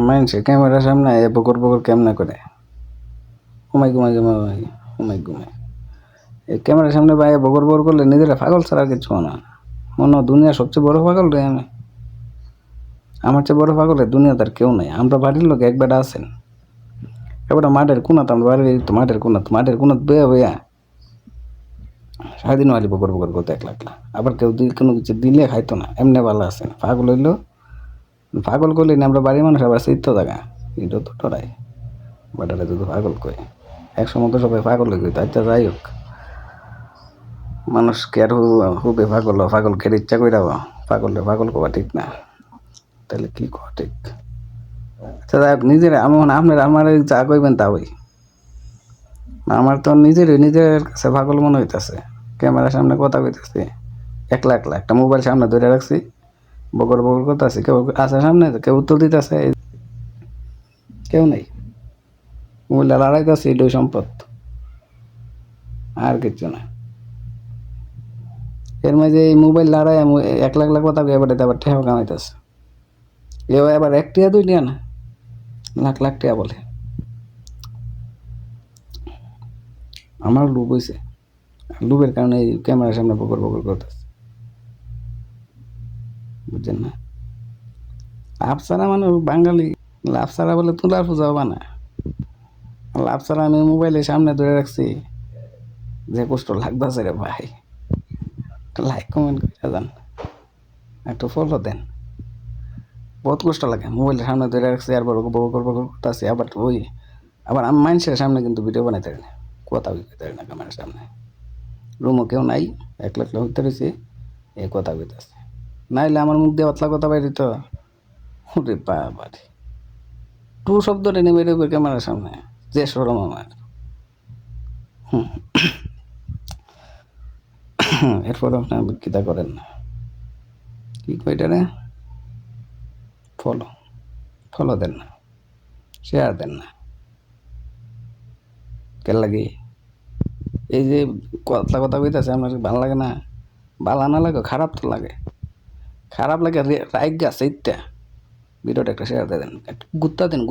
মানুষে ক্যামেরার সামনে এ বকর বকর কেমনে করে ঘুমাই ঘুমাই ঘুমাই ঘুমাই ঘুমাই ঘুমাই এই ক্যামেরার সামনে বাইরে বকর বকর করলে নিজেরা পাগল ছাড়া আর কিছু না মনে হয় দুনিয়ার সবচেয়ে বড় পাগল রে আমি আমার চেয়ে বড় পাগলের দুনিয়াতে আর কেউ নাই আমরা বাড়ির লোক এক বেটা আছেন এবার মাঠের কোনাত আমরা বাড়ির তো মাঠের কোনাত বইয়া বইয়া সারাদিন বাড়ি বকর বকর করতে এক লাগলা আবার কেউ কোনো কিছু দিলে খাইতো না এমনি ভালো আছেন পাগল হইলো পাগল করলে না আমরা বাড়ির মানুষ আবার চিত্ত থাকা এটা তো টরাই বাটারে তো পাগল কই একসময় তো সবাই পাগল হয়ে গেত আচ্ছা যাই হোক মানুষ কে আর হুবে পাগল খেতে ইচ্ছা করে পাগল কবা ঠিক না তাহলে কি কওয়া ঠিক আচ্ছা যাই হোক নিজের আপনার আমার যা কইবেন তা ওই আমার তো নিজের কাছে পাগল মনে হইতেছে ক্যামেরার সামনে কথা কইতেছি একলা একলা একটা মোবাইল সামনে ধরে রাখছি বকর বকর করতেছি কেউ আছে সামনে কেউ উত্তর দিতেছে কেউ নেই মোবাইলটা লড়াইতেছি এটাই সম্পদ আর কিছু না এর মাঝে এই মোবাইল লড়াই এক লাখ লাখ কথা এবার আবার ঠেহ কামাইতেছে এও এবার এক টিয়া দুই টিয়া না লাখ লাখ টিয়া বলে আমার লুপ হয়েছে লুপের কারণে এই ক্যামেরার সামনে বকর বকর করতেছে বুঝছেন না লাভ ছাড়া মানে বাঙালি লাভ ছাড়া বলে তুলার পূজা হবা না লাভ ছাড়া আমি মোবাইলের সামনে ধরে রাখছি যে কষ্ট লাগতেছে রে ভাই লাইক কমেন্ট করে দেন একটু ফলো দেন বহুত কষ্ট লাগে মোবাইলের সামনে ধরে রাখছি আর বকর বকর করতেছি আবার আমি মানুষের সামনে কিন্তু ভিডিও বানাইতে পারি না কথা বলতে পারি না ক্যামেরার সামনে রুমও কেউ নাই একলা একলা হইতে রয়েছে এই কথা কইতেছে নাইলে আমার মুখ দিয়ে পাতলা কথা বাইরে তো ওরে বাবা রে টু শব্দটা নেমে দেবে ক্যামেরার সামনে যে সরম আমার এরপর আপনি বিক্রিতা করেন না কি কইটা রে ফলো ফলো দেন না শেয়ার দেন না কেন লাগে এই যে কথা কইতেছে আপনার ভালো লাগে না ভালো না লাগে খারাপ তো লাগে খারাপ লাগে রাইট গাছ এইটা ভিডিওটা একটা শেয়ার দিয়ে দেন একটা গুত্তা দেন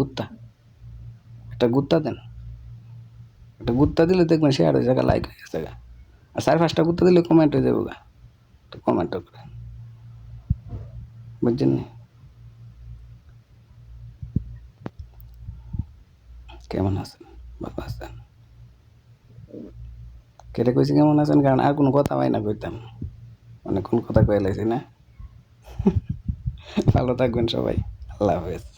একটা গুত্তা দিলে দেখবেন শেয়ার হয়ে যাবে লাইক হয়ে গেছে আর 4-5টা গুত্তা দিলে কমেন্ট হয়ে যাবে তো কমেন্টও করেন বুঝছেন নি কেমন আছেন ভালো আছেন কেটে কইছি কেমন আছেন কারণ আর কোনো কথা হয় না কইতাম অনেকক্ষণ কথা কয়ে লাইছি না ভালো থাকবেন সবাই আল্লাহ হাফেজ